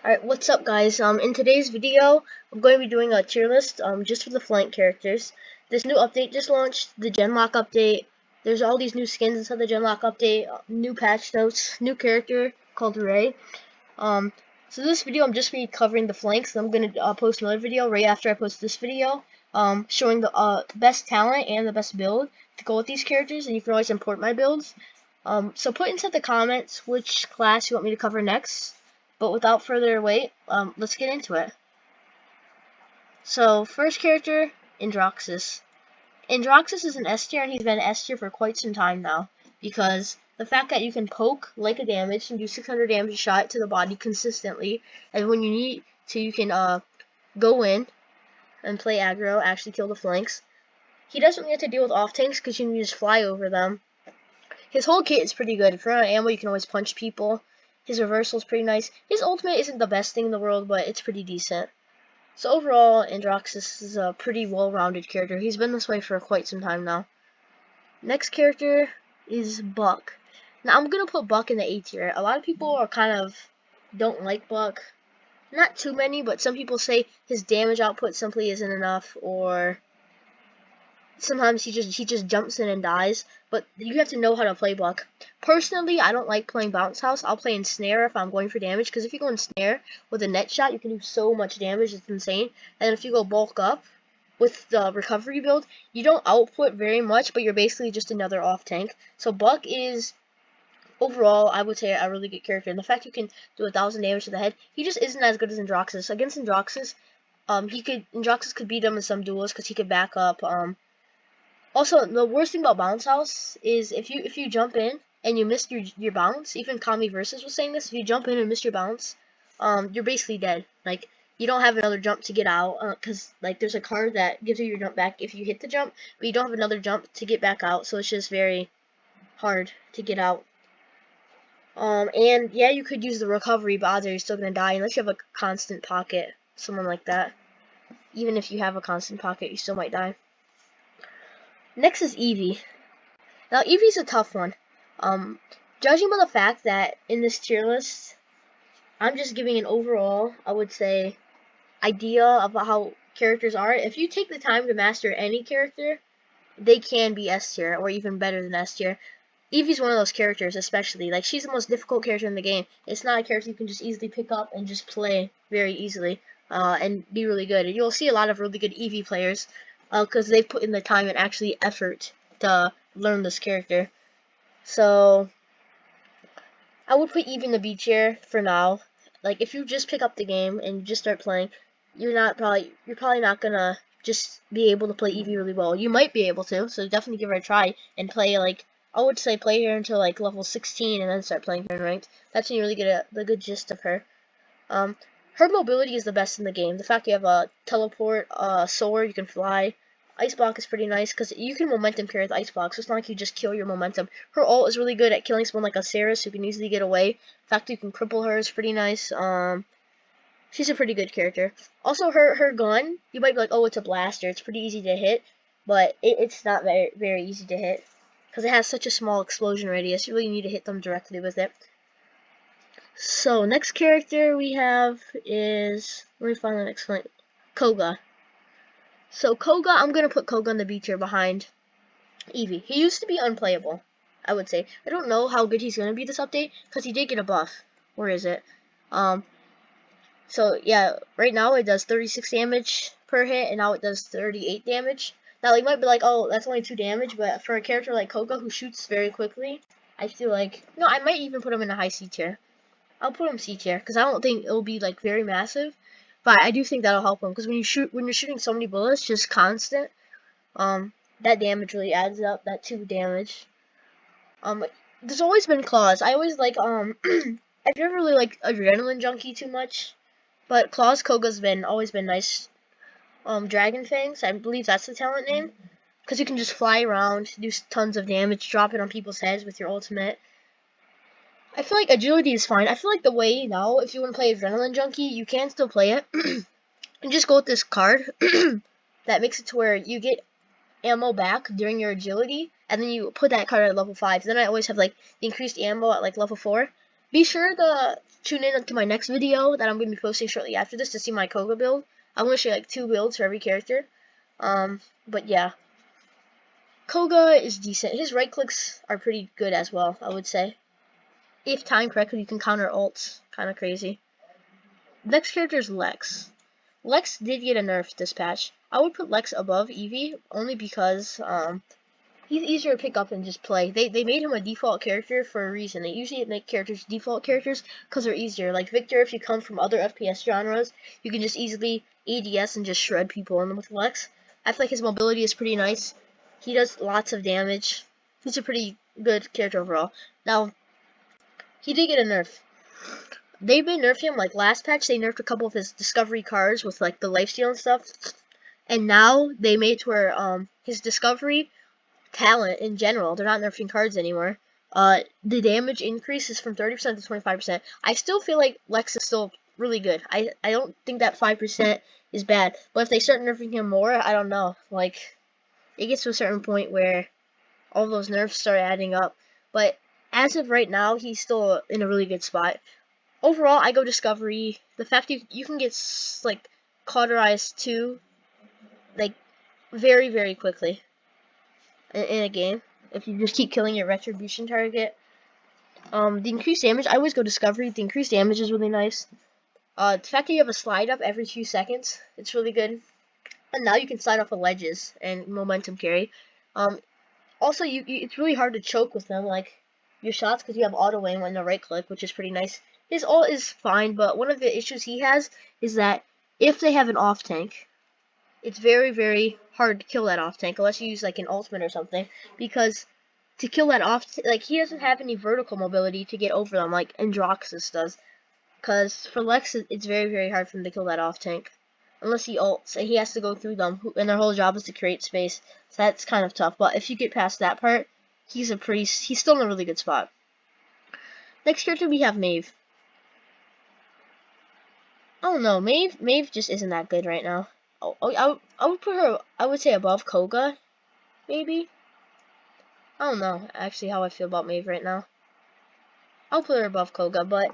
Alright, what's up guys? In today's video, I'm going to be doing a tier list just for the flank characters. This new update just launched, the Genlock update. There's all these new skins inside the Genlock update, new patch notes, new character called Ray. So this video I'm just be covering the flanks. I'm going to post another video right after I post this video showing the best talent and the best build to go with these characters, and you can always import my builds. So put into the comments which class you want me to cover next. But without further wait, let's get into it. So, first character, Androxus. Androxus is an S tier, and he's been S tier for quite some time now. Because the fact that you can poke like a damage and do 600 damage a shot to the body consistently, and when you need to, you can go in and play aggro, actually kill the flanks. He doesn't really have to deal with off tanks because you can just fly over them. His whole kit is pretty good. If you're out of ammo, you can always punch people. His reversal is pretty nice. His ultimate isn't the best thing in the world, but it's pretty decent. So overall, Androxus is a pretty well-rounded character. He's been this way for quite some time now. Next character is Buck. Now I'm gonna put Buck in the A tier. A lot of people are don't like Buck. Not too many, but some people say his damage output simply isn't enough, or sometimes he just jumps in and dies, but you have to know how to play Buck. Personally, I don't like playing Bounce House. I'll play in Snare if I'm going for damage, because if you go in Snare with a net shot, you can do so much damage, it's insane. And if you go bulk up with the recovery build, you don't output very much, but you're basically just another off tank. So Buck is, overall, I would say a really good character. And the fact you can do 1,000 damage to the head, he just isn't as good as Androxus. Against Androxus, Androxus could beat him in some duels because he could back up. Also, the worst thing about Bounce House is if you jump in and you miss your bounce, even Kami Versus was saying this, if you jump in and miss your bounce, you're basically dead. Like, you don't have another jump to get out, because like there's a card that gives you your jump back if you hit the jump, but you don't have another jump to get back out, so it's just very hard to get out. And yeah, you could use the recovery, but odds are you're still gonna die unless you have a constant pocket, someone like that. Even if you have a constant pocket, you still might die. Next is Evie. Now, Evie's a tough one. Judging by the fact that in this tier list, I'm just giving an overall, I would say, idea of how characters are. If you take the time to master any character, they can be S tier, or even better than S tier. Evie's one of those characters, especially. Like, she's the most difficult character in the game. It's not a character you can just easily pick up and just play very easily, and be really good. And you'll see a lot of really good Evie players, because they've put in the time and actually effort to learn this character. So I would put Evie in the B tier for now. Like, if you just pick up the game and you just start playing, you're probably not gonna just be able to play Evie really well. You might be able to, so definitely give her a try and play, like, I would say play her until like level 16 and then start playing her in ranked. That's when you really get the good gist of her. Her mobility is the best in the game. The fact you have a teleport, soar, you can fly. Ice block is pretty nice because you can momentum carry with ice block, so it's not like you just kill your momentum. Her ult is really good at killing someone like a Ceres who can easily get away. The fact you can cripple her is pretty nice. She's a pretty good character. Also, her gun, you might be like, oh, it's a blaster. It's pretty easy to hit, but it's not very easy to hit because it has such a small explosion radius. You really need to hit them directly with it. So, next character we have is, let me find the next one, Koga. So, Koga, I'm going to put Koga in the B tier behind Evie. He used to be unplayable, I would say. I don't know how good he's going to be this update, because he did get a buff. Where is it? So, yeah, right now it does 36 damage per hit, and now it does 38 damage. Now, you might be like, oh, that's only 2 damage, but for a character like Koga who shoots very quickly, I feel like, no, I might even put him in a high C tier. I'll put him C tier because I don't think it'll be like very massive, but I do think that'll help him because when you're shooting so many bullets just constant, that damage really adds up. That 2 damage. There's always been claws. I always like I've never really liked Adrenaline Junkie too much, but Claws Koga's always been nice. Dragon Fangs, I believe that's the talent name, because you can just fly around, do tons of damage, drop it on people's heads with your ultimate. I feel like agility is fine. I feel like the way now, if you want to play Adrenaline Junkie, you can still play it. And just go with this card that makes it to where you get ammo back during your agility, and then you put that card at level 5. Then I always have like the increased ammo at like level 4. Be sure to tune in to my next video that I'm going to be posting shortly after this to see my Koga build. I'm going to show you like 2 builds for every character. But yeah, Koga is decent. His right clicks are pretty good as well, I would say. If timed correctly, you can counter ults. Kind of crazy. Next character is Lex. Lex did get a nerf this patch. I would put Lex above Evie only because he's easier to pick up and just play. They made him a default character for a reason. They usually make characters default characters because they're easier. Like Venthyr, if you come from other FPS genres, you can just easily ADS and just shred people. And with Lex, I feel like his mobility is pretty nice. He does lots of damage. He's a pretty good character overall. Now, he did get a nerf. They've been nerfing him, like last patch, they nerfed a couple of his discovery cards with like the lifesteal and stuff. And now they made it to where his discovery talent in general, they're not nerfing cards anymore. The damage increases from 30% to 25%. I still feel like Lex is still really good. I don't think that 5% is bad. But if they start nerfing him more, I don't know. Like, it gets to a certain point where all those nerfs start adding up. But as of right now, he's still in a really good spot. Overall, I go Discovery. The fact you can get like cauterized too, like very, very quickly in a game if you just keep killing your retribution target. The increased damage, I always go Discovery. The increased damage is really nice. The fact that you have a slide up every 2 seconds, it's really good. And now you can slide off of ledges and momentum carry. Also, it's really hard to choke with them, like your shots, because you have auto aim on the right click, which is pretty nice. His ult is fine, but one of the issues he has is that if they have an off tank, it's very, very hard to kill that off tank unless you use like an ultimate or something. Because to kill that off, like he doesn't have any vertical mobility to get over them like Androxus does. Because for Lex, it's very, very hard for him to kill that off tank unless he ults, and he has to go through them, and their whole job is to create space. So that's kind of tough. But if you get past that part, he's still in a really good spot. Next character we have Maeve. I don't know, Maeve just isn't that good right now. I would put her, I would say above Koga, maybe. I don't know actually how I feel about Maeve right now. I'll put her above Koga, but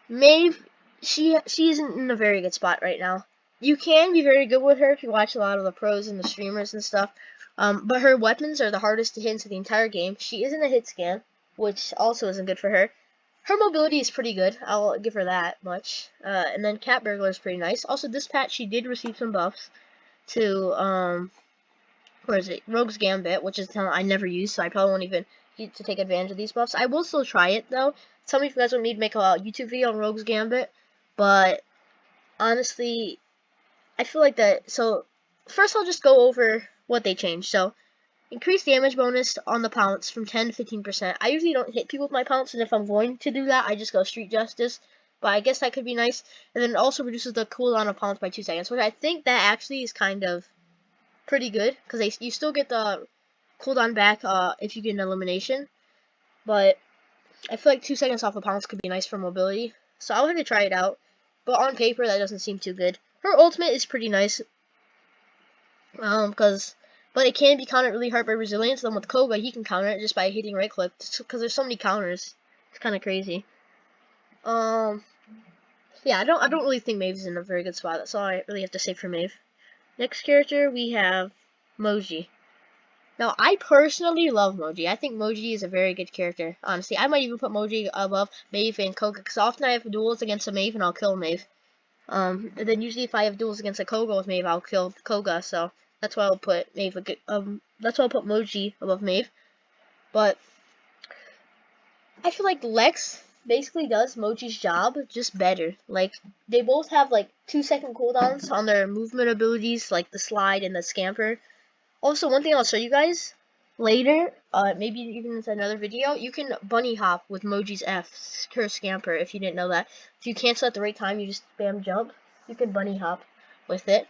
Maeve, she isn't in a very good spot right now. You can be very good with her if you watch a lot of the pros and the streamers and stuff. But her weapons are the hardest to hit into the entire game. She isn't a hit scan, which also isn't good for her. Her mobility is pretty good. I'll give her that much. And then Cat Burglar is pretty nice. Also, this patch she did receive some buffs to where is it? Rogue's Gambit, which is a talent I never use, so I probably won't even get to take advantage of these buffs. I will still try it though. Tell me if you guys want me to make a YouTube video on Rogue's Gambit, but honestly, I feel like that. So first, I'll just go over what they changed. So increased damage bonus on the pounce from 10 to 15%. I usually don't hit people with my pounce, and if I'm going to do that, I just go Street Justice. But I guess that could be nice. And then it also reduces the cooldown of pounce by 2 seconds, which I think that actually is kind of pretty good, because you still get the cooldown back if you get an elimination. But I feel like 2 seconds off a pounce could be nice for mobility. So I'll have to try it out. But on paper, that doesn't seem too good. Her ultimate is pretty nice. But it can be countered really hard by resilience. Then with Koga, he can counter it just by hitting right click, because there's so many counters. It's kind of crazy. Yeah, I don't really think Maeve's in a very good spot. That's all I really have to say for Maeve. Next character we have Moji. Now, I personally love Moji. I think Moji is a very good character. Honestly, I might even put Moji above Maeve and Koga, because often I have duels against a Maeve and I'll kill Maeve. And then usually if I have duels against a Koga with Maeve, I'll kill Koga. So that's why I'll put Maeve. That's why I'll put Moji above Maeve. But I feel like Lex basically does Moji's job just better. Like, they both have like 2-second cooldowns on their movement abilities, like the slide and the scamper. Also, one thing I'll show you guys later, maybe even in another video, you can bunny hop with Moji's F, her scamper, if you didn't know that. If you cancel at the right time, you just spam jump, you can bunny hop with it.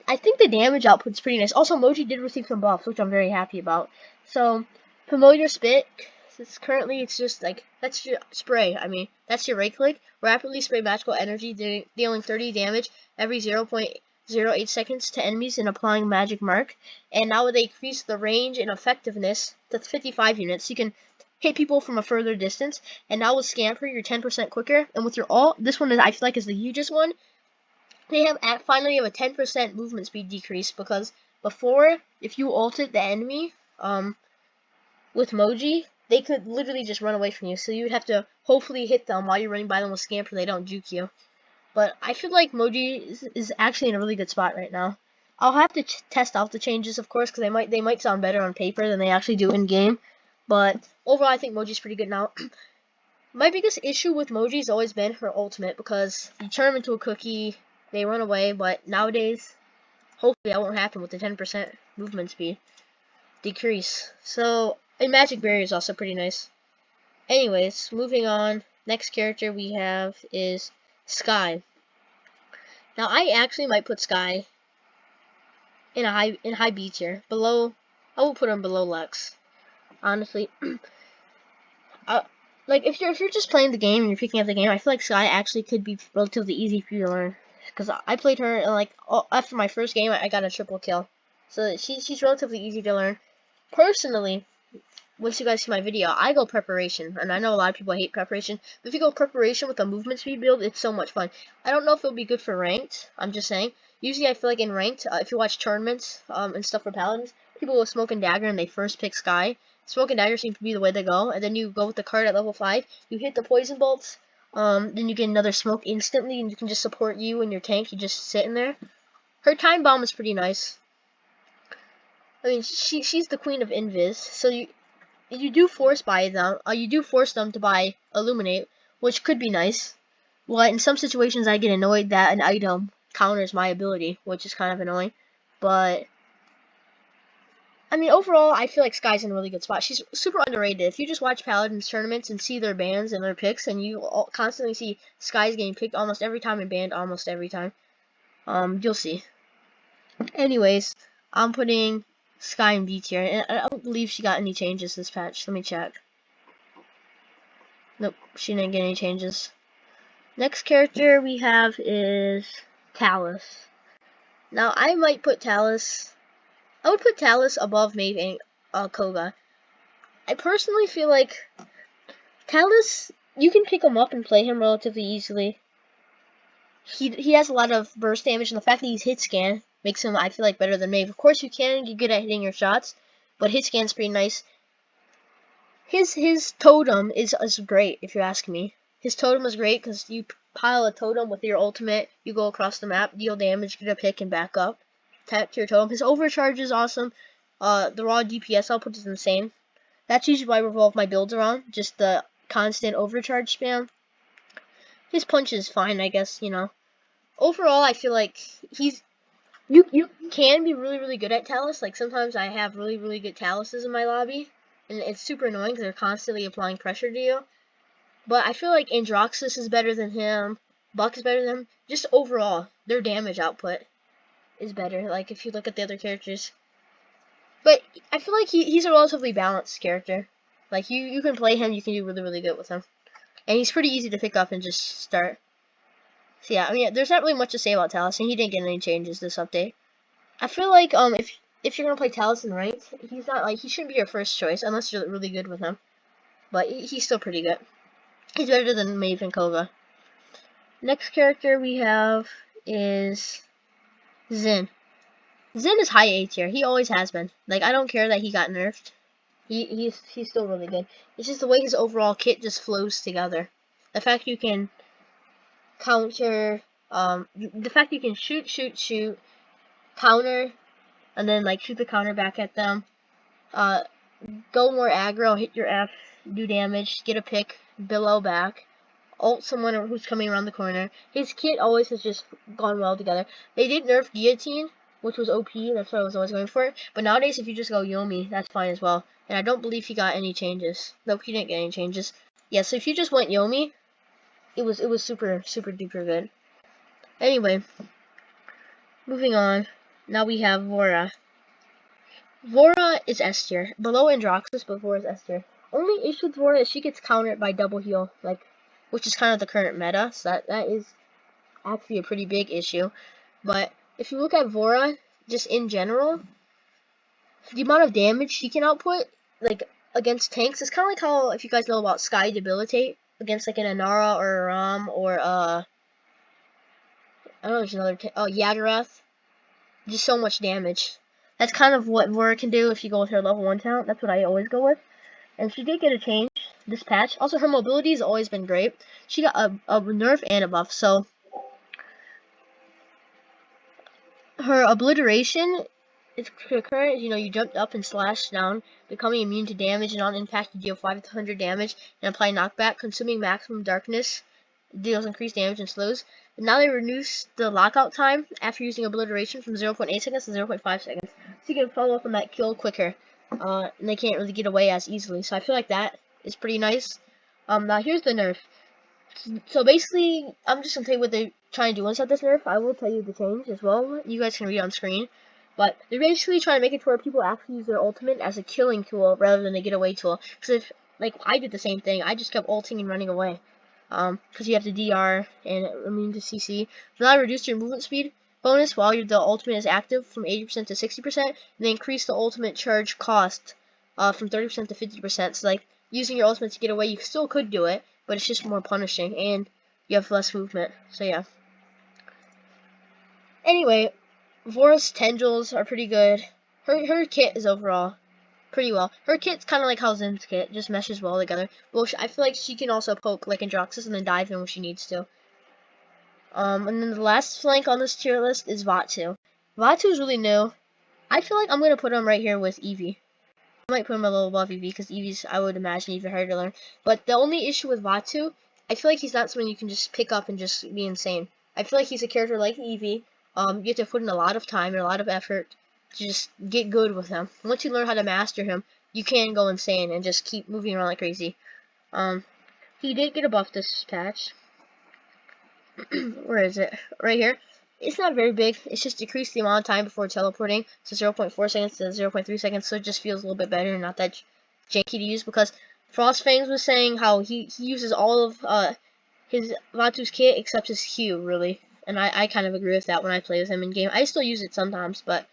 I think the damage output's pretty nice. Also, Moji did receive some buffs, which I'm very happy about. So, Familiar Spit, it's just like, that's your spray. I mean, that's your right click. Rapidly spray magical energy, dealing 30 damage every 0.08 seconds to enemies and applying magic mark. And now they increase the range and effectiveness to 55 units. You can hit people from a further distance. And now with Scamper, you're 10% quicker. And with your ult, this one is I feel like is the hugest one. They have finally have a 10% movement speed decrease, because before, if you ulted the enemy with Moji, they could literally just run away from you. So you would have to hopefully hit them while you're running by them with Scamper. They don't juke you. But I feel like Moji is actually in a really good spot right now. I'll have to test out the changes, of course, because they might sound better on paper than they actually do in game. But overall, I think Moji's pretty good now. My biggest issue with Moji's always been her ultimate, because you turn them into a cookie, they run away. But nowadays, hopefully that won't happen with the 10% movement speed decrease. So, and Magic Barrier is also pretty nice. Anyways, moving on. Next character we have is Skye. Now I actually might put Skye in high B tier. Below, I will put him below Lex. Honestly, like if you're just playing the game and you're picking up the game, I feel like Skye actually could be relatively easy for you to learn. Because I played her and like after my first game, I got a triple kill. So she's relatively easy to learn. Personally, once you guys see my video, I go preparation, and I know a lot of people hate preparation, but if you go preparation with a movement speed build, it's so much fun. I don't know if it'll be good for ranked, I'm just saying. Usually I feel like in ranked, if you watch tournaments and stuff for Paladins, people with Smoke and Dagger and they first pick Skye. Smoke and Dagger seem to be the way to go, and then you go with the card at level 5, you hit the poison bolts, then you get another smoke instantly, and you can just support you and your tank, you just sit in there. Her time bomb is pretty nice. I mean, she's the queen of invis, so you do force them to buy Illuminate, which could be nice. Well, in some situations I get annoyed that an item counters my ability, which is kind of annoying. But I mean, overall, I feel like Skye's in a really good spot. She's super underrated. If you just watch Paladins tournaments and see their bans and their picks, and you constantly see Skye's getting picked almost every time and banned almost every time, you'll see. Anyways, I'm putting Skye in B tier, and I don't believe she got any changes this patch. Let me check. Nope, she didn't get any changes. Next character we have is Telus. Now, I might put Telus. I would put Telus above maybe Koga. I personally feel like Telus, you can pick him up and play him relatively easily. He has a lot of burst damage, and the fact that he's hit scan makes him, I feel like, better than Maeve. Of course, you can get good at hitting your shots, but hit scan's pretty nice. His totem is great, if you ask me. His totem is great because you pile a totem with your ultimate, you go across the map, deal damage, get a pick, and back up. Tap to your totem. His overcharge is awesome. The raw DPS output is insane. That's usually why I revolve my builds around, just the constant overcharge spam. His punch is fine, I guess, you know. Overall, I feel like you can be really, really good at Telus. Like, sometimes I have really, really good Taluses in my lobby, and it's super annoying because they're constantly applying pressure to you. But I feel like Androxus is better than him, Buck is better than him. Just overall, their damage output is better, like, if you look at the other characters. But I feel like he's a relatively balanced character. Like, you can play him, you can do really, really good with him. And he's pretty easy to pick up and just start. So yeah, I mean, there's not really much to say about Talus, and he didn't get any changes this update. I feel like if you're gonna play Talus in ranked, he's not like he shouldn't be your first choice unless you're really good with him. But he's still pretty good. He's better than Maeve and Koga. Next character we have is Xin. Xin is high A tier. He always has been. Like, I don't care that he got nerfed. He's still really good. It's just the way his overall kit just flows together. The fact you can counter, the fact you can shoot, counter, and then like shoot the counter back at them. Go more aggro, hit your F, do damage, get a pick, below back, ult someone who's coming around the corner. His kit always has just gone well together. They did nerf Guillotine, which was OP, that's what I was always going for. But nowadays, if you just go Yomi, that's fine as well. And I don't believe he got any changes. Nope, he didn't get any changes. Yeah, so if you just went Yomi, it was super duper good. Anyway, moving on. Now we have Vora. Vora is S tier. Below Androxus, but Vora is S tier. Only issue with Vora is she gets countered by double heal, like, which is kind of the current meta, so that is actually a pretty big issue. But if you look at Vora, just in general, the amount of damage she can output, like, against tanks. It's kind of like how, if you guys know about Skye Debilitate, against like an Anara or a Ram or I don't know, there's another Yagarath. Just so much damage. That's kind of what Vora can do if you go with her level 1 talent. That's what I always go with. And she did get a change this patch. Also, her mobility has always been great. She got a nerf and a buff, so her obliteration is current. You know, you jumped up and slashed down, becoming immune to damage and non-impact. You deal 500 damage and apply knockback, consuming maximum darkness. Deals increased damage and slows. But now they reduced the lockout time after using obliteration from 0.8 seconds to 0.5 seconds, so you can follow up on that kill quicker. And they can't really get away as easily. So I feel like that is pretty nice. Now here's the nerf. So basically, I'm just gonna tell you what they're trying to do inside this nerf. I will tell you the change as well. You guys can read on screen. But they're basically trying to make it to where people actually use their ultimate as a killing tool rather than a getaway tool. Because if, like, I did the same thing, I just kept ulting and running away. Because you have to DR and immune to CC. So now reduce your movement speed bonus while the ultimate is active from 80% to 60%, and they increase the ultimate charge cost from 30% to 50%. So, like, using your ultimate to get away, you still could do it, but it's just more punishing, and you have less movement. So, yeah. Anyway, Vora's tendrils are pretty good. Her kit is overall pretty well. Her kit's kind of like how Zim's kit, just meshes well together. Well, I feel like she can also poke like Androxus and then dive in when she needs to. And then the last flank on this tier list is Vatu. Vatu is really new. I feel like I'm going to put him right here with Evie. I might put him a little above Evie, because Evie's, I would imagine, even harder to learn. But the only issue with Vatu, I feel like he's not someone you can just pick up and just be insane. I feel like he's a character like Evie. You have to put in a lot of time and a lot of effort to just get good with him. Once you learn how to master him, you can go insane and just keep moving around like crazy. He did get a buff this patch. Where is it? Right here. It's not very big. It's just decreased the amount of time before teleporting to 0.4 seconds to 0.3 seconds, so it just feels a little bit better and not that janky to use, because Frostfangs was saying how he uses all of his Vatu's kit except his Q, really. And I kind of agree with that when I play with him in game. I still use it sometimes, but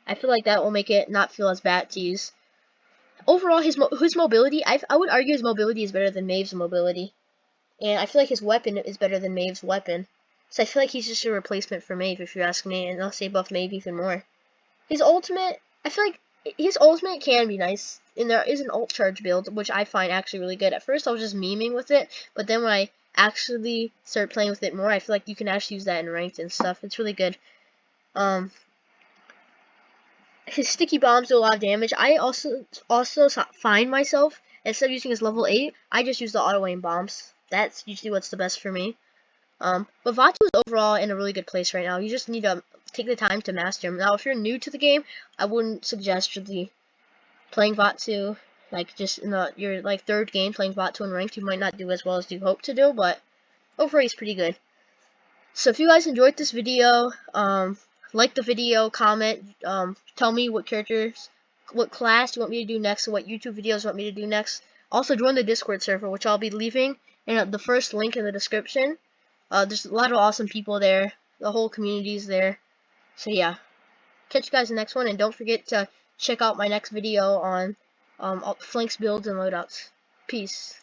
I feel like that will make it not feel as bad to use. Overall, his mobility, I would argue his mobility is better than Maeve's mobility. And I feel like his weapon is better than Maeve's weapon. So I feel like he's just a replacement for Maeve, if you ask me, and I'll say buff Maeve even more. His ultimate, I feel like his ultimate can be nice, and there is an ult charge build, which I find actually really good. At first I was just memeing with it, but then when I actually start playing with it more, I feel like you can actually use that in ranked and stuff. It's really good. His sticky bombs do a lot of damage. I also find myself, instead of using his level 8, I just use the auto aim bombs. That's usually what's the best for me. But Vatu is overall in a really good place right now. You just need to take the time to master him. Now, if you're new to the game, I wouldn't suggest really playing Vatu. Like, just in your like 3rd game playing Vatu in ranked, you might not do as well as you hope to do, but overall he's pretty good. So if you guys enjoyed this video, like the video, comment, tell me what characters, what class you want me to do next, and what YouTube videos you want me to do next. Also, join the Discord server, which I'll be leaving in the first link in the description. There's a lot of awesome people there. The whole community is there. So yeah, catch you guys in the next one, and don't forget to check out my next video on flanks, builds, and loadouts. Peace.